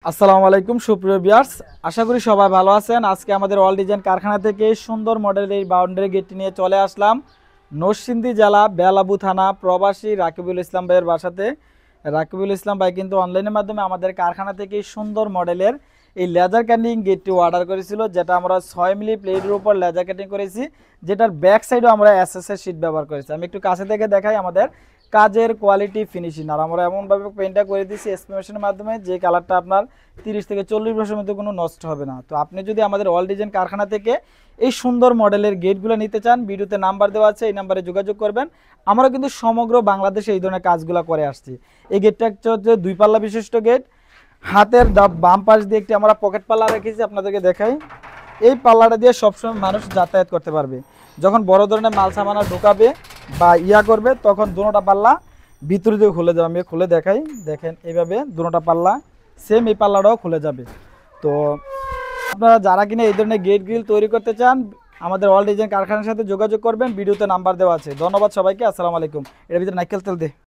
আসসালামু আলাইকুম সুপ্রিয় ভিউয়ার্স, আশা করি সবাই ভালো আছেন। আজকে আমাদের অল ডিজাইন কারখানা থেকে সুন্দর মডেলের এই বাউন্ডারি গেটটি নিয়ে চলে আসলাম নরসিংদী জেলা বেলাবু থানা প্রবাসী রাকিবুল ইসলাম ভাইয়ের বাসাতে। রাকিবুল ইসলাম ভাই কিন্তু অনলাইনের মাধ্যমে আমাদের কারখানা থেকে সুন্দর মডেলের এই লেজার কাটিং গেটটি অর্ডার করেছিল, যেটা আমরা 6 মিলি প্লেটের উপর লেজার কাটিং করেছি, যেটার ব্যাক সাইডেও আমরা এসএসএর শীট ব্যবহার করেছি। আমি একটু কাছে থেকে দেখাই আমাদের কাজের কোয়ালিটি ফিনিশিং। আর আমরা এমনভাবে পেইন্টটা করে দিয়েছি এক্সপ্রেশনের মাধ্যমে যে কালারটা আপনার 30 থেকে 40 বছরের মধ্যে কোনো নষ্ট হবে না। তো আপনি যদি আমাদের অল ডিজাইন কারখানা থেকে এই সুন্দর মডেলের গেটগুলো নিতে চান, ভিডিওতে নাম্বার দেওয়া আছে, এই নাম্বারে যোগাযোগ করবেন। আমরা কিন্তু সমগ্র বাংলাদেশে এই ধরনের কাজগুলো করে আসছি। এই গেটটা হচ্ছে 2 পাল্লা বিশিষ্ট গেট। হাতের বাম পাশ দিয়ে একটি আমরা পকেট পাল্লা রেখেছি, আপনাদেরকে দেখাই। এই পাল্লাটা দিয়ে সবসময় মানুষ যাতায়াত করতে পারবে। যখন বড় ধরনের মাল সামানা ঢুকাবে বা করবে, তখন দুটোটা পাল্লা ভিতর দিয়ে খুলে যাবে। আমি খুলে দেখাই, দেখেন এইভাবে দুটোটা পাল্লা সেম এই পাল্লাটাও খুলে যাবে। তো আপনারা যারা কিনা এই ধরনের গেট গ্রিল তৈরি করতে চান, আমাদের অল ডিজাইন কারখানার সাথে যোগাযোগ করবেন, ভিডিওতে নাম্বার দেওয়া আছে। ধন্যবাদ সবাইকে, আসসালামু আলাইকুম। এর ভিতরে নাইকেল তেল দে।